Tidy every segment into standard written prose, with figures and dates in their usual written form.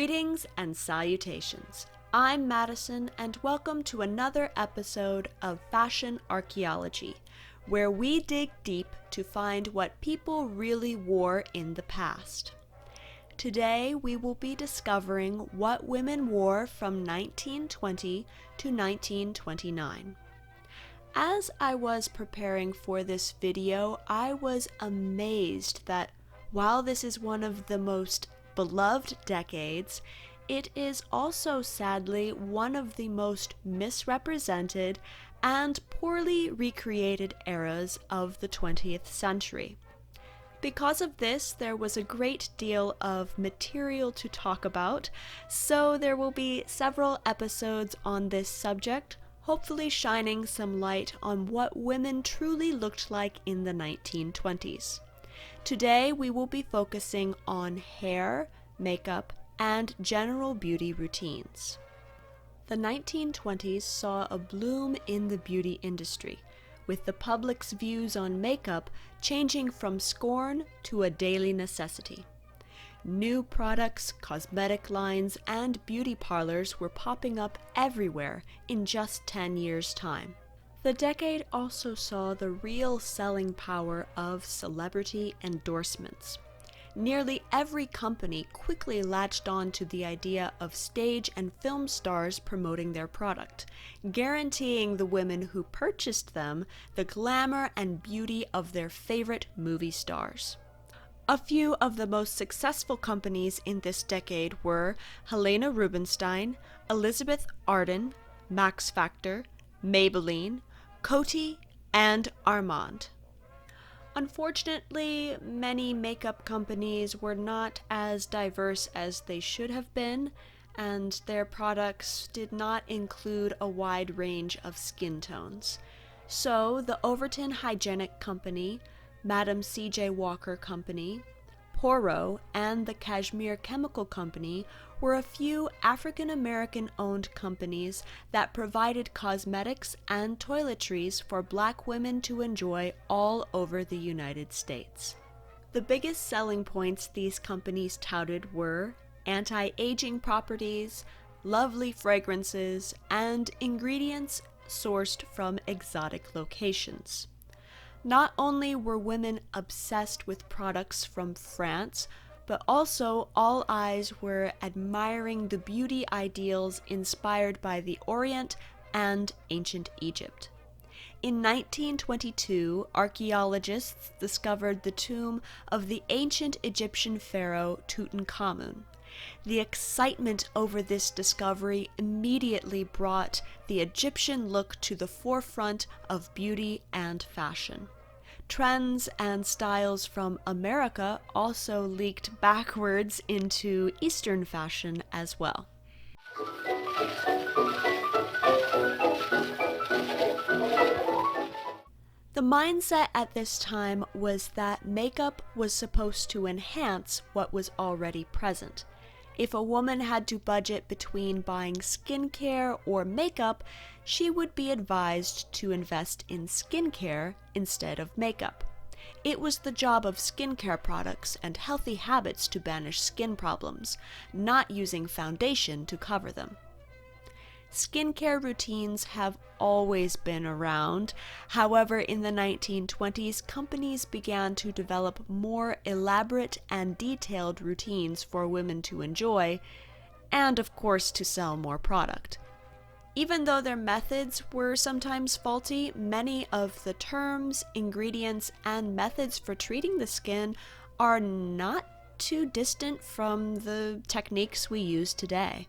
Greetings and salutations. I'm Madison, and welcome to another episode of Fashion Archaeology, where we dig deep to find what people really wore in the past. Today, we will be discovering what women wore from 1920 to 1929. As I was preparing for this video, I was amazed that while this is one of the most beloved decades, it is also sadly one of the most misrepresented and poorly recreated eras of the 20th century. Because of this, there was a great deal of material to talk about, so there will be several episodes on this subject, hopefully shining some light on what women truly looked like in the 1920s. Today, we will be focusing on hair, makeup, and general beauty routines. The 1920s saw a bloom in the beauty industry, with the public's views on makeup changing from scorn to a daily necessity. New products, cosmetic lines, and beauty parlors were popping up everywhere in just 10 years' time. The decade also saw the real selling power of celebrity endorsements. Nearly every company quickly latched on to the idea of stage and film stars promoting their product, guaranteeing the women who purchased them the glamour and beauty of their favorite movie stars. A few of the most successful companies in this decade were Helena Rubinstein, Elizabeth Arden, Max Factor, Maybelline, Coty, and Armand. Unfortunately, many makeup companies were not as diverse as they should have been, and their products did not include a wide range of skin tones. So, the Overton Hygienic Company, Madam C.J. Walker Company, Poro, and the Kashmir Chemical Company were a few African-American-owned companies that provided cosmetics and toiletries for Black women to enjoy all over the United States. The biggest selling points these companies touted were anti-aging properties, lovely fragrances, and ingredients sourced from exotic locations. Not only were women obsessed with products from France, but also all eyes were admiring the beauty ideals inspired by the Orient and ancient Egypt. In 1922, archaeologists discovered the tomb of the ancient Egyptian pharaoh Tutankhamun. The excitement over this discovery immediately brought the Egyptian look to the forefront of beauty and fashion. Trends and styles from America also leaked backwards into Eastern fashion as well. The mindset at this time was that makeup was supposed to enhance what was already present. If a woman had to budget between buying skincare or makeup, she would be advised to invest in skincare instead of makeup. It was the job of skincare products and healthy habits to banish skin problems, not using foundation to cover them. Skincare routines have always been around. However, in the 1920s, companies began to develop more elaborate and detailed routines for women to enjoy, and of course to sell more product. Even though their methods were sometimes faulty, many of the terms, ingredients, and methods for treating the skin are not too distant from the techniques we use today.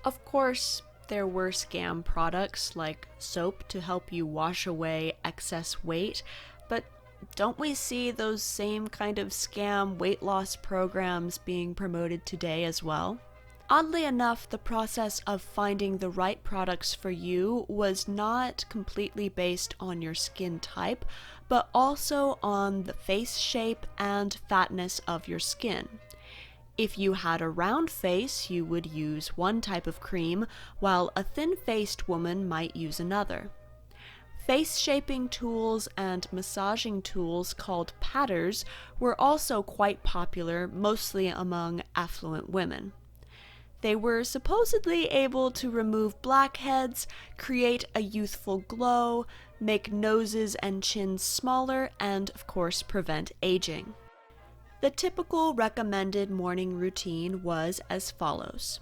Of course, there were scam products like soap to help you wash away excess weight, but don't we see those same kind of scam weight loss programs being promoted today as well? Oddly enough, the process of finding the right products for you was not completely based on your skin type, but also on the face shape and fatness of your skin. If you had a round face, you would use one type of cream, while a thin-faced woman might use another. Face-shaping tools and massaging tools called patters were also quite popular, mostly among affluent women. They were supposedly able to remove blackheads, create a youthful glow, make noses and chins smaller, and, of course, prevent aging. The typical recommended morning routine was as follows: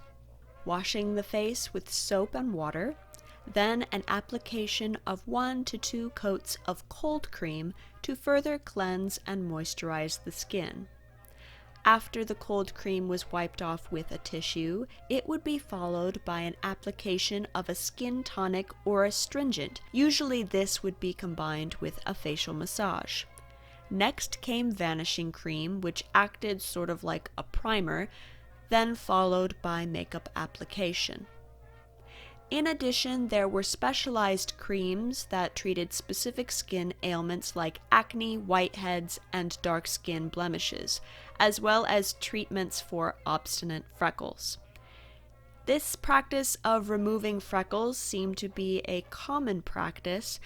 washing the face with soap and water, then an application of 1 to 2 coats of cold cream to further cleanse and moisturize the skin. After the cold cream was wiped off with a tissue, it would be followed by an application of a skin tonic or astringent. Usually this would be combined with a facial massage. Next came vanishing cream, which acted sort of like a primer, then followed by makeup application. In addition, there were specialized creams that treated specific skin ailments like acne, whiteheads, and dark skin blemishes, as well as treatments for obstinate freckles. This practice of removing freckles seemed to be a common practice,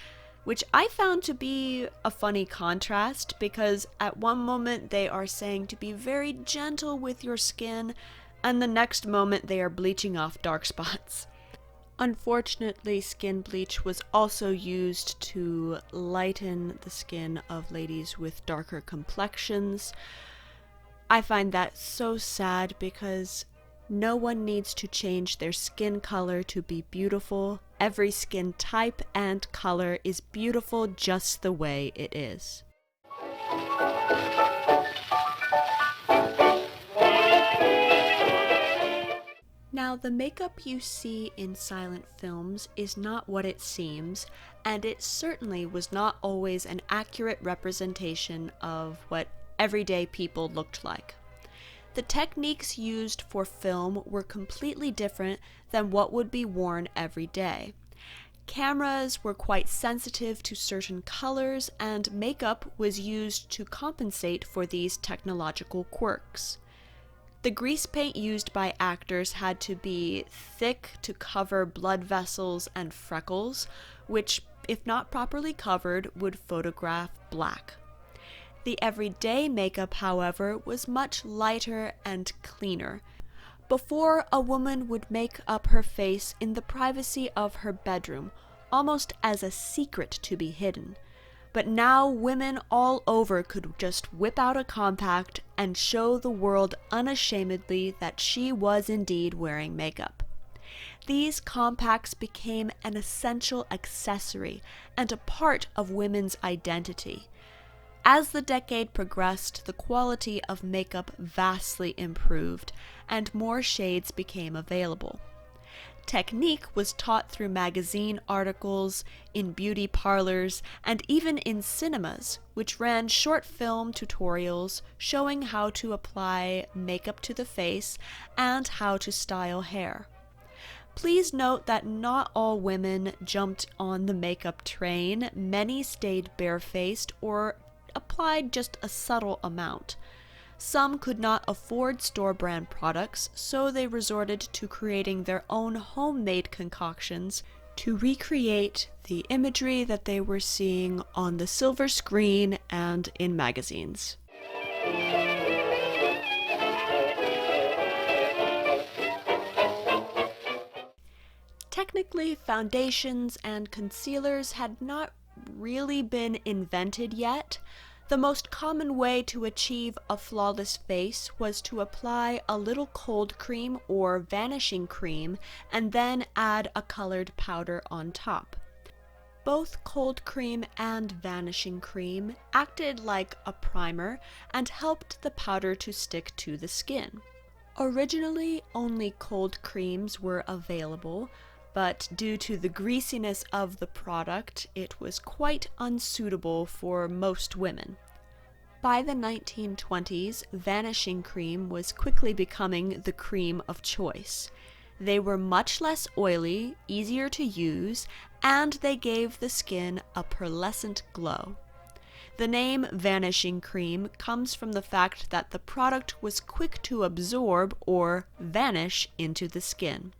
which I found to be a funny contrast because at one moment they are saying to be very gentle with your skin, and the next moment they are bleaching off dark spots. Unfortunately, skin bleach was also used to lighten the skin of ladies with darker complexions. I find that so sad because no one needs to change their skin color to be beautiful. Every skin type and color is beautiful just the way it is. Now, the makeup you see in silent films is not what it seems, and it certainly was not always an accurate representation of what everyday people looked like. The techniques used for film were completely different than what would be worn every day. Cameras were quite sensitive to certain colors, and makeup was used to compensate for these technological quirks. The grease paint used by actors had to be thick to cover blood vessels and freckles, which, if not properly covered, would photograph black. The everyday makeup, however, was much lighter and cleaner. Before, a woman would make up her face in the privacy of her bedroom, almost as a secret to be hidden. But now women all over could just whip out a compact and show the world unashamedly that she was indeed wearing makeup. These compacts became an essential accessory and a part of women's identity. As the decade progressed, the quality of makeup vastly improved, and more shades became available. Technique was taught through magazine articles, in beauty parlors, and even in cinemas, which ran short film tutorials showing how to apply makeup to the face and how to style hair. Please note that not all women jumped on the makeup train. Many stayed barefaced or applied just a subtle amount. Some could not afford store-brand products, so they resorted to creating their own homemade concoctions to recreate the imagery that they were seeing on the silver screen and in magazines. Technically, foundations and concealers had not really been invented yet. The most common way to achieve a flawless face was to apply a little cold cream or vanishing cream and then add a colored powder on top. Both cold cream and vanishing cream acted like a primer and helped the powder to stick to the skin. Originally, only cold creams were available, but due to the greasiness of the product, it was quite unsuitable for most women. By the 1920s, vanishing cream was quickly becoming the cream of choice. They were much less oily, easier to use, and they gave the skin a pearlescent glow. The name vanishing cream comes from the fact that the product was quick to absorb or vanish into the skin.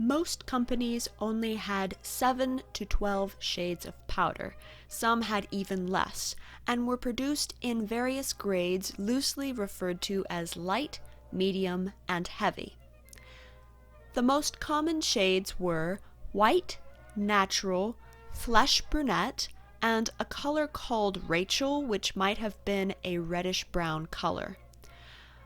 Most companies only had 7 to 12 shades of powder. Some had even less, and were produced in various grades loosely referred to as light, medium, and heavy. The most common shades were white, natural, flesh brunette, and a color called Rachel, which might have been a reddish-brown color.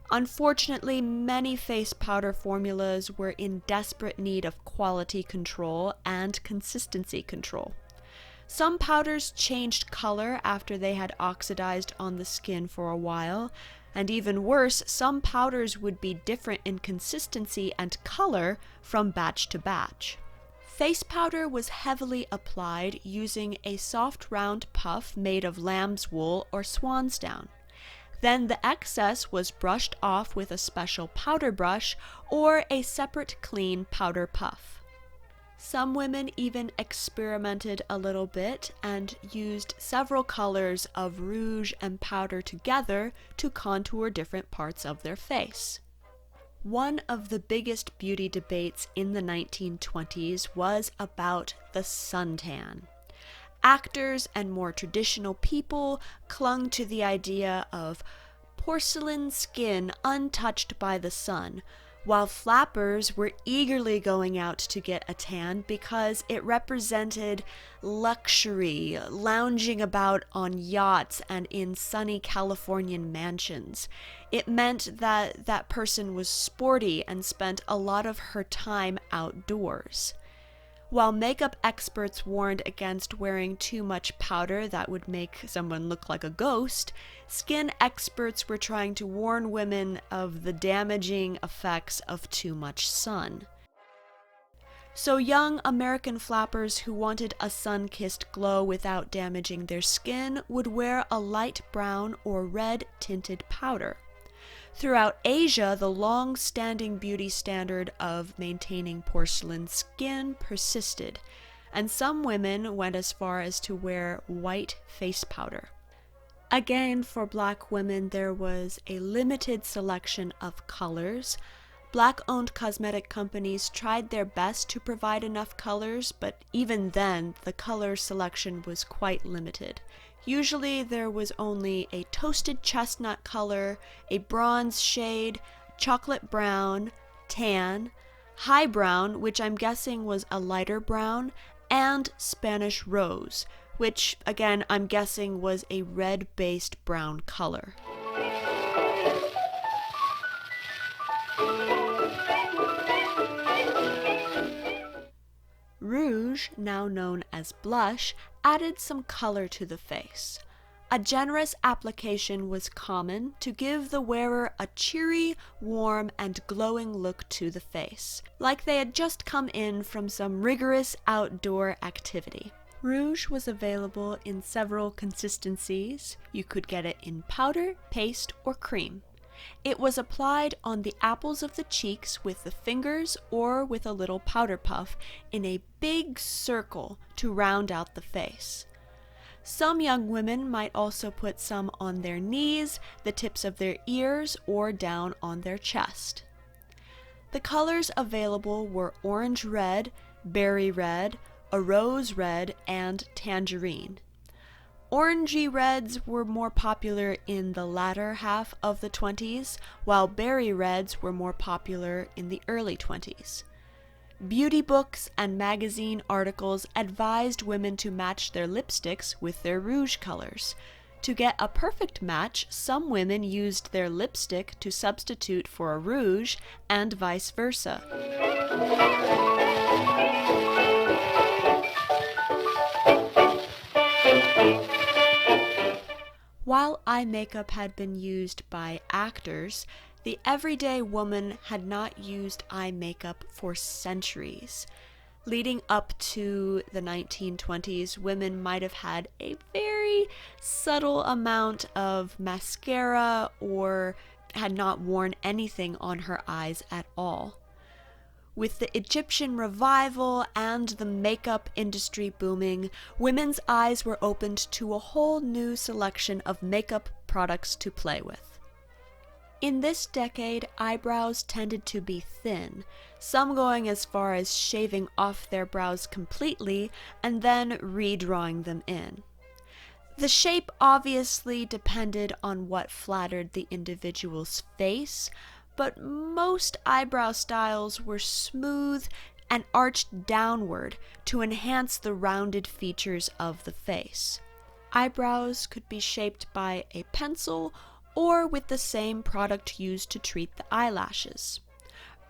Unfortunately, many face powder formulas were in desperate need of quality control and consistency control. Some powders changed color after they had oxidized on the skin for a while, and even worse, some powders would be different in consistency and color from batch to batch. Face powder was heavily applied using a soft round puff made of lamb's wool or swan's down. Then the excess was brushed off with a special powder brush or a separate clean powder puff. Some women even experimented a little bit and used several colors of rouge and powder together to contour different parts of their face. One of the biggest beauty debates in the 1920s was about the suntan. Actors and more traditional people clung to the idea of porcelain skin untouched by the sun, while flappers were eagerly going out to get a tan because it represented luxury, lounging about on yachts and in sunny Californian mansions. It meant that that person was sporty and spent a lot of her time outdoors. While makeup experts warned against wearing too much powder that would make someone look like a ghost, skin experts were trying to warn women of the damaging effects of too much sun. So young American flappers who wanted a sun-kissed glow without damaging their skin would wear a light brown or red tinted powder. Throughout Asia, the long-standing beauty standard of maintaining porcelain skin persisted, and some women went as far as to wear white face powder. Again, for Black women, there was a limited selection of colors. Black-owned cosmetic companies tried their best to provide enough colors, but even then, the color selection was quite limited. Usually there was only a toasted chestnut color, a bronze shade, chocolate brown, tan, high brown, which I'm guessing was a lighter brown, and Spanish rose, which again I'm guessing was a red-based brown color. Rouge, now known as blush, added some color to the face. A generous application was common to give the wearer a cheery, warm, and glowing look to the face, like they had just come in from some rigorous outdoor activity. Rouge was available in several consistencies. You could get it in powder, paste, or cream. It was applied on the apples of the cheeks with the fingers or with a little powder puff in a big circle to round out the face. Some young women might also put some on their knees, the tips of their ears, or down on their chest. The colors available were orange red, berry red, a rose red, and tangerine. Orangey reds were more popular in the latter half of the 20s, while berry reds were more popular in the early 20s. Beauty books and magazine articles advised women to match their lipsticks with their rouge colors. To get a perfect match, some women used their lipstick to substitute for a rouge, and vice versa. While eye makeup had been used by actors, the everyday woman had not used eye makeup for centuries. Leading up to the 1920s, women might have had a very subtle amount of mascara or had not worn anything on her eyes at all. With the Egyptian revival and the makeup industry booming, women's eyes were opened to a whole new selection of makeup products to play with. In this decade, eyebrows tended to be thin, some going as far as shaving off their brows completely and then redrawing them in. The shape obviously depended on what flattered the individual's face, but most eyebrow styles were smooth and arched downward to enhance the rounded features of the face. Eyebrows could be shaped by a pencil or with the same product used to treat the eyelashes.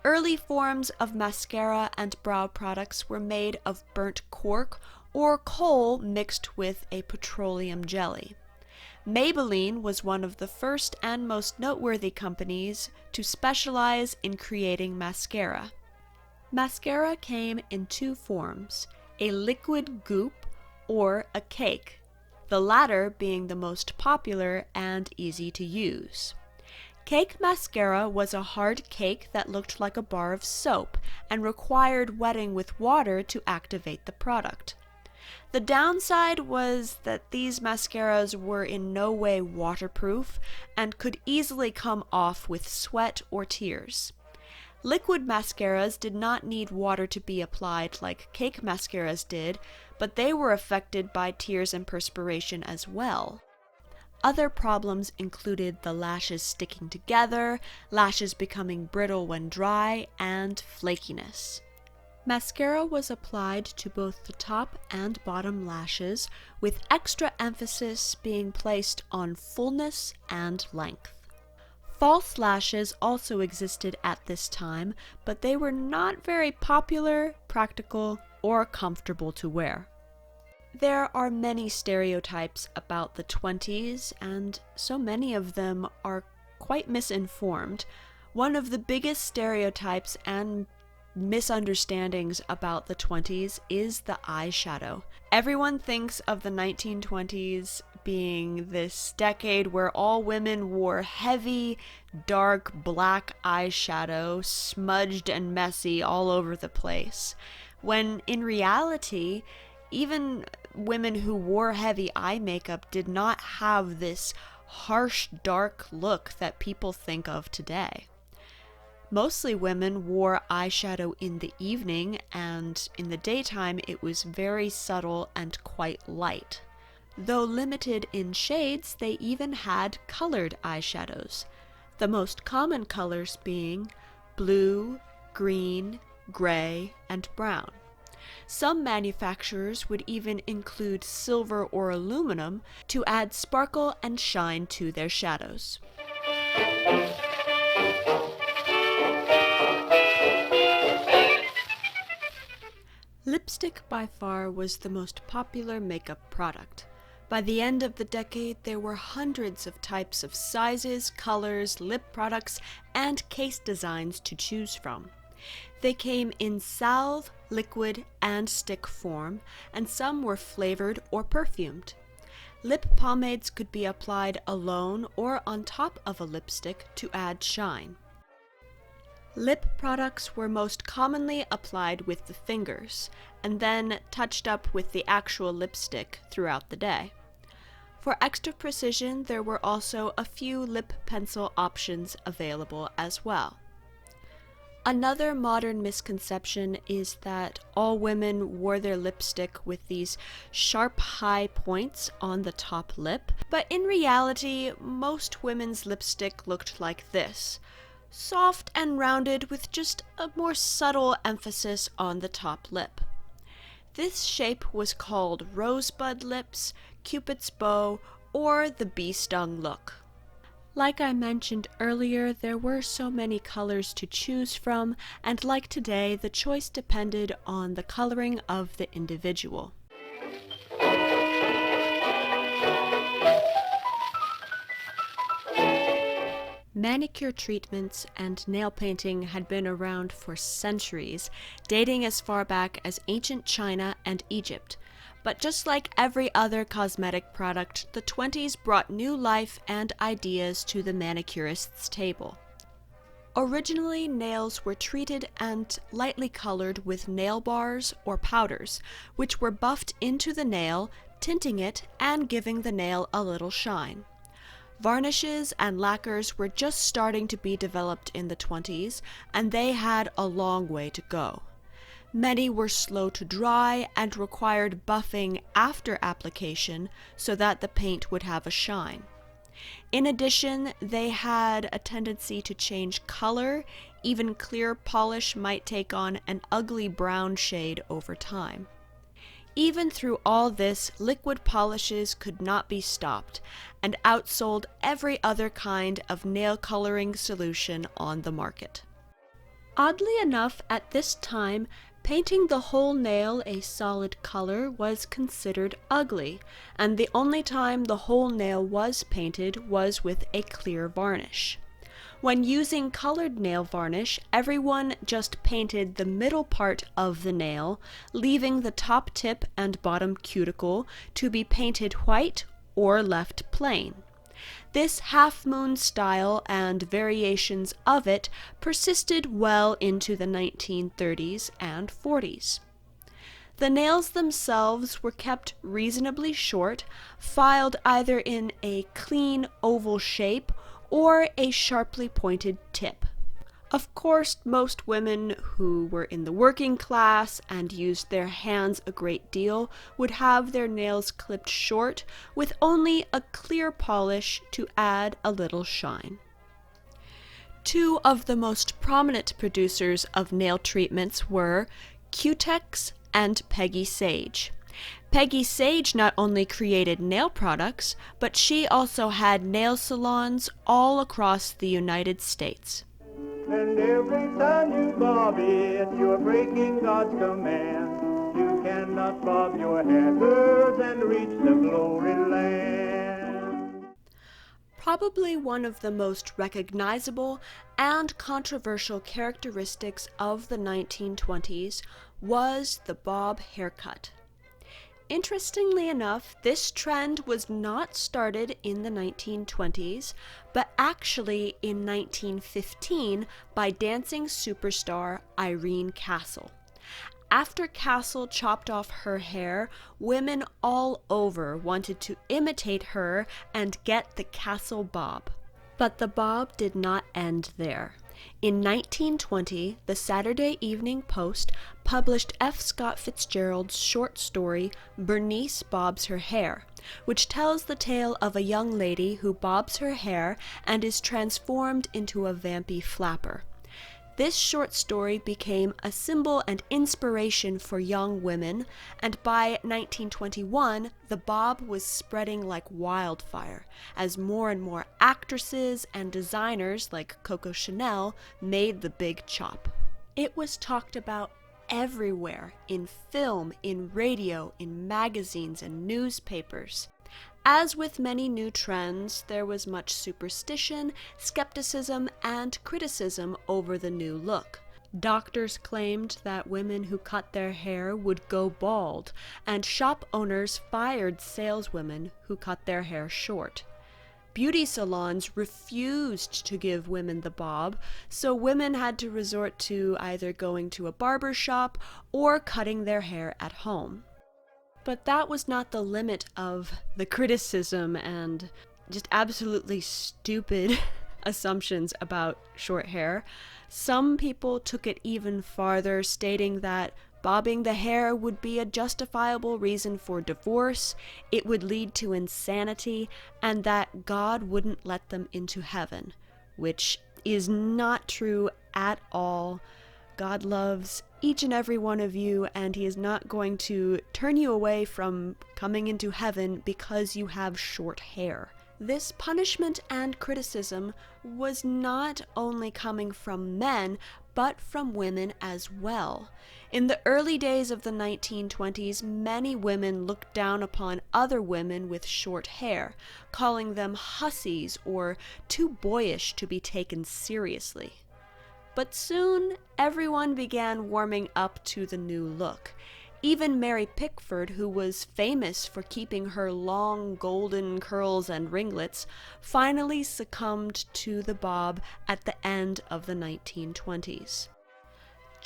Early forms of mascara and brow products were made of burnt cork or coal mixed with a petroleum jelly. Maybelline was one of the first and most noteworthy companies to specialize in creating mascara. Mascara came in two forms, a liquid goop or a cake, the latter being the most popular and easy to use. Cake mascara was a hard cake that looked like a bar of soap and required wetting with water to activate the product. The downside was that these mascaras were in no way waterproof and could easily come off with sweat or tears. Liquid mascaras did not need water to be applied like cake mascaras did, but they were affected by tears and perspiration as well. Other problems included the lashes sticking together, lashes becoming brittle when dry, and flakiness. Mascara was applied to both the top and bottom lashes, with extra emphasis being placed on fullness and length. False lashes also existed at this time, but they were not very popular, practical, or comfortable to wear. There are many stereotypes about the 20s, and so many of them are quite misinformed. One of the biggest stereotypes and misunderstandings about the 20s is the eyeshadow. Everyone thinks of the 1920s being this decade where all women wore heavy, dark black eyeshadow, smudged and messy all over the place, when in reality, even women who wore heavy eye makeup did not have this harsh, dark look that people think of today. Mostly women wore eyeshadow in the evening, and in the daytime it was very subtle and quite light. Though limited in shades, they even had colored eyeshadows, the most common colors being blue, green, gray, and brown. Some manufacturers would even include silver or aluminum to add sparkle and shine to their shadows. Lipstick by far was the most popular makeup product. By the end of the decade, there were hundreds of types of sizes, colors, lip products, and case designs to choose from. They came in salve, liquid, and stick form, and some were flavored or perfumed. Lip pomades could be applied alone or on top of a lipstick to add shine. Lip products were most commonly applied with the fingers, and then touched up with the actual lipstick throughout the day. For extra precision, there were also a few lip pencil options available as well. Another modern misconception is that all women wore their lipstick with these sharp high points on the top lip, but in reality, most women's lipstick looked like this. Soft and rounded with just a more subtle emphasis on the top lip. This shape was called rosebud lips, Cupid's bow, or the bee-stung look. Like I mentioned earlier, there were so many colors to choose from, and like today, the choice depended on the coloring of the individual. Manicure treatments and nail painting had been around for centuries, dating as far back as ancient China and Egypt. But just like every other cosmetic product, the 20s brought new life and ideas to the manicurist's table. Originally, nails were treated and lightly colored with nail bars or powders, which were buffed into the nail, tinting it and giving the nail a little shine. Varnishes and lacquers were just starting to be developed in the 20s, and they had a long way to go. Many were slow to dry and required buffing after application so that the paint would have a shine. In addition, they had a tendency to change color. Even clear polish might take on an ugly brown shade over time. Even through all this, liquid polishes could not be stopped and outsold every other kind of nail coloring solution on the market. Oddly enough, at this time, painting the whole nail a solid color was considered ugly, and the only time the whole nail was painted was with a clear varnish. When using colored nail varnish, everyone just painted the middle part of the nail, leaving the top tip and bottom cuticle to be painted white or left plain. This half-moon style and variations of it persisted well into the 1930s and 40s. The nails themselves were kept reasonably short, filed either in a clean oval shape or a sharply pointed tip. Of course, most women who were in the working class and used their hands a great deal would have their nails clipped short with only a clear polish to add a little shine. Two of the most prominent producers of nail treatments were Cutex and Peggy Sage. Peggy Sage not only created nail products, but she also had nail salons all across the United States. And every time you bob it, you're breaking God's command. You cannot bob your hackers and reach the glory land. Probably one of the most recognizable and controversial characteristics of the 1920s was the bob haircut. Interestingly enough, this trend was not started in the 1920s, but actually in 1915 by dancing superstar Irene Castle. After Castle chopped off her hair, women all over wanted to imitate her and get the Castle bob. But the bob did not end there. In 1920, the Saturday Evening Post published F. Scott Fitzgerald's short story, Bernice Bobs Her Hair, which tells the tale of a young lady who bobs her hair and is transformed into a vampy flapper. This short story became a symbol and inspiration for young women, and by 1921, the bob was spreading like wildfire, as more and more actresses and designers like Coco Chanel made the big chop. It was talked about everywhere, in film, in radio, in magazines and newspapers. As with many new trends, there was much superstition, skepticism, and criticism over the new look. Doctors claimed that women who cut their hair would go bald, and shop owners fired saleswomen who cut their hair short. Beauty salons refused to give women the bob, so women had to resort to either going to a barber shop or cutting their hair at home. But that was not the limit of the criticism and just absolutely stupid assumptions about short hair. Some people took it even farther, stating that bobbing the hair would be a justifiable reason for divorce, it would lead to insanity, and that God wouldn't let them into heaven, which is not true at all. God loves each and every one of you, and he is not going to turn you away from coming into heaven because you have short hair. This punishment and criticism was not only coming from men, but from women as well. In the early days of the 1920s, many women looked down upon other women with short hair, calling them hussies or too boyish to be taken seriously. But soon, everyone began warming up to the new look. Even Mary Pickford, who was famous for keeping her long golden curls and ringlets, finally succumbed to the bob at the end of the 1920s.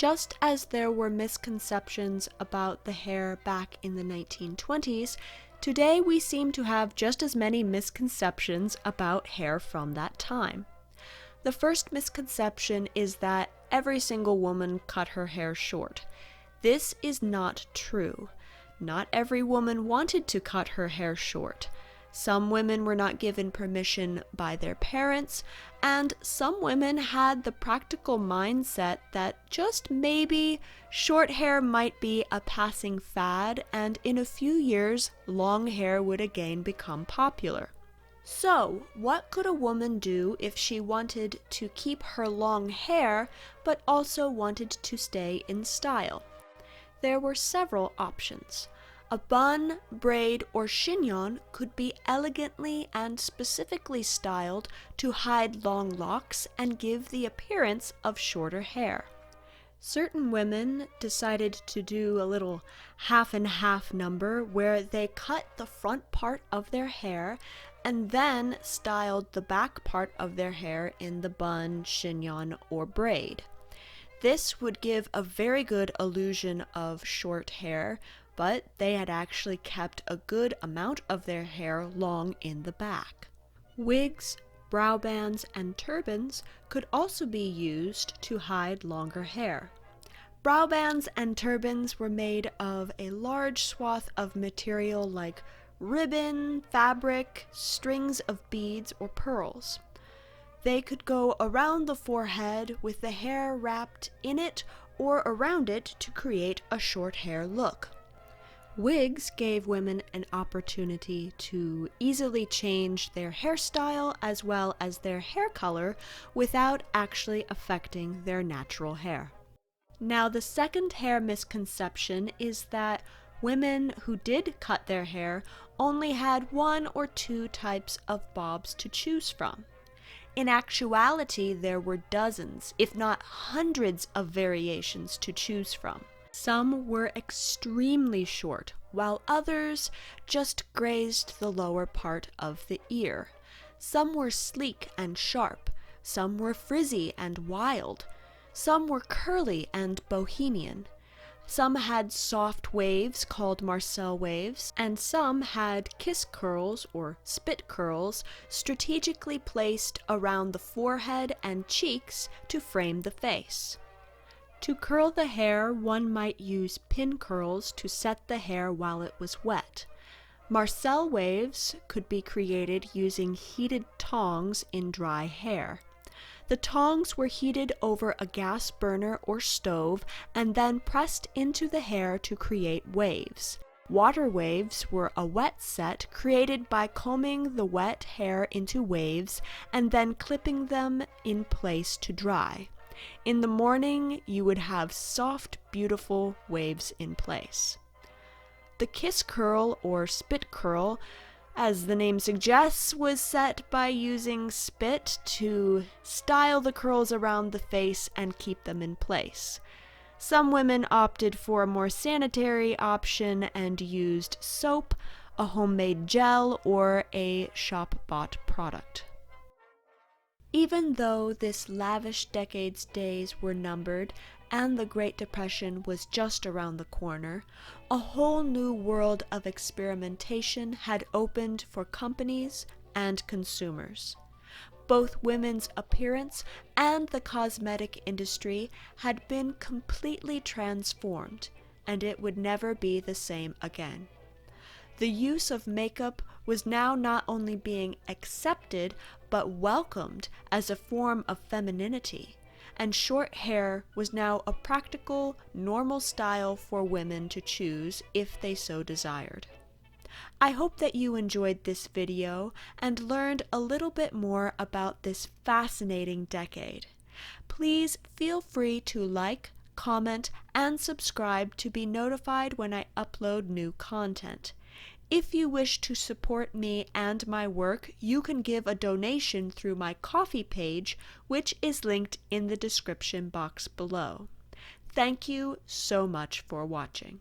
Just as there were misconceptions about the hair back in the 1920s, today we seem to have just as many misconceptions about hair from that time. The first misconception is that every single woman cut her hair short. This is not true. Not every woman wanted to cut her hair short. Some women were not given permission by their parents, and some women had the practical mindset that just maybe short hair might be a passing fad, and in a few years, long hair would again become popular. So, what could a woman do if she wanted to keep her long hair, but also wanted to stay in style? There were several options. A bun, braid, or chignon could be elegantly and specifically styled to hide long locks and give the appearance of shorter hair. Certain women decided to do a little half and half number where they cut the front part of their hair and then styled the back part of their hair in the bun, chignon, or braid. This would give a very good illusion of short hair, but they had actually kept a good amount of their hair long in the back. Wigs, brow bands, and turbans could also be used to hide longer hair. Brow bands and turbans were made of a large swath of material like ribbon, fabric, strings of beads, or pearls. They could go around the forehead with the hair wrapped in it or around it to create a short hair look. Wigs gave women an opportunity to easily change their hairstyle as well as their hair color without actually affecting their natural hair. Now, the second hair misconception is that women who did cut their hair only had one or two types of bobs to choose from. In actuality, there were dozens, if not hundreds, of variations to choose from. Some were extremely short, while others just grazed the lower part of the ear. Some were sleek and sharp, some were frizzy and wild, some were curly and bohemian. Some had soft waves called Marcel waves, and some had kiss curls or spit curls strategically placed around the forehead and cheeks to frame the face. To curl the hair, one might use pin curls to set the hair while it was wet. Marcel waves could be created using heated tongs in dry hair. The tongs were heated over a gas burner or stove and then pressed into the hair to create waves. Water waves were a wet set created by combing the wet hair into waves and then clipping them in place to dry. In the morning, you would have soft, beautiful waves in place. The kiss curl or spit curl, as the name suggests, was set by using spit to style the curls around the face and keep them in place. Some women opted for a more sanitary option and used soap, a homemade gel, or a shop-bought product. Even though this lavish decade's days were numbered and the Great Depression was just around the corner, a whole new world of experimentation had opened for companies and consumers. Both women's appearance and the cosmetic industry had been completely transformed, and it would never be the same again. The use of makeup was now not only being accepted, but welcomed as a form of femininity, and short hair was now a practical, normal style for women to choose if they so desired. I hope that you enjoyed this video and learned a little bit more about this fascinating decade. Please feel free to like, comment, and subscribe to be notified when I upload new content. If you wish to support me and my work, you can give a donation through my Ko-fi page, which is linked in the description box below. Thank you so much for watching.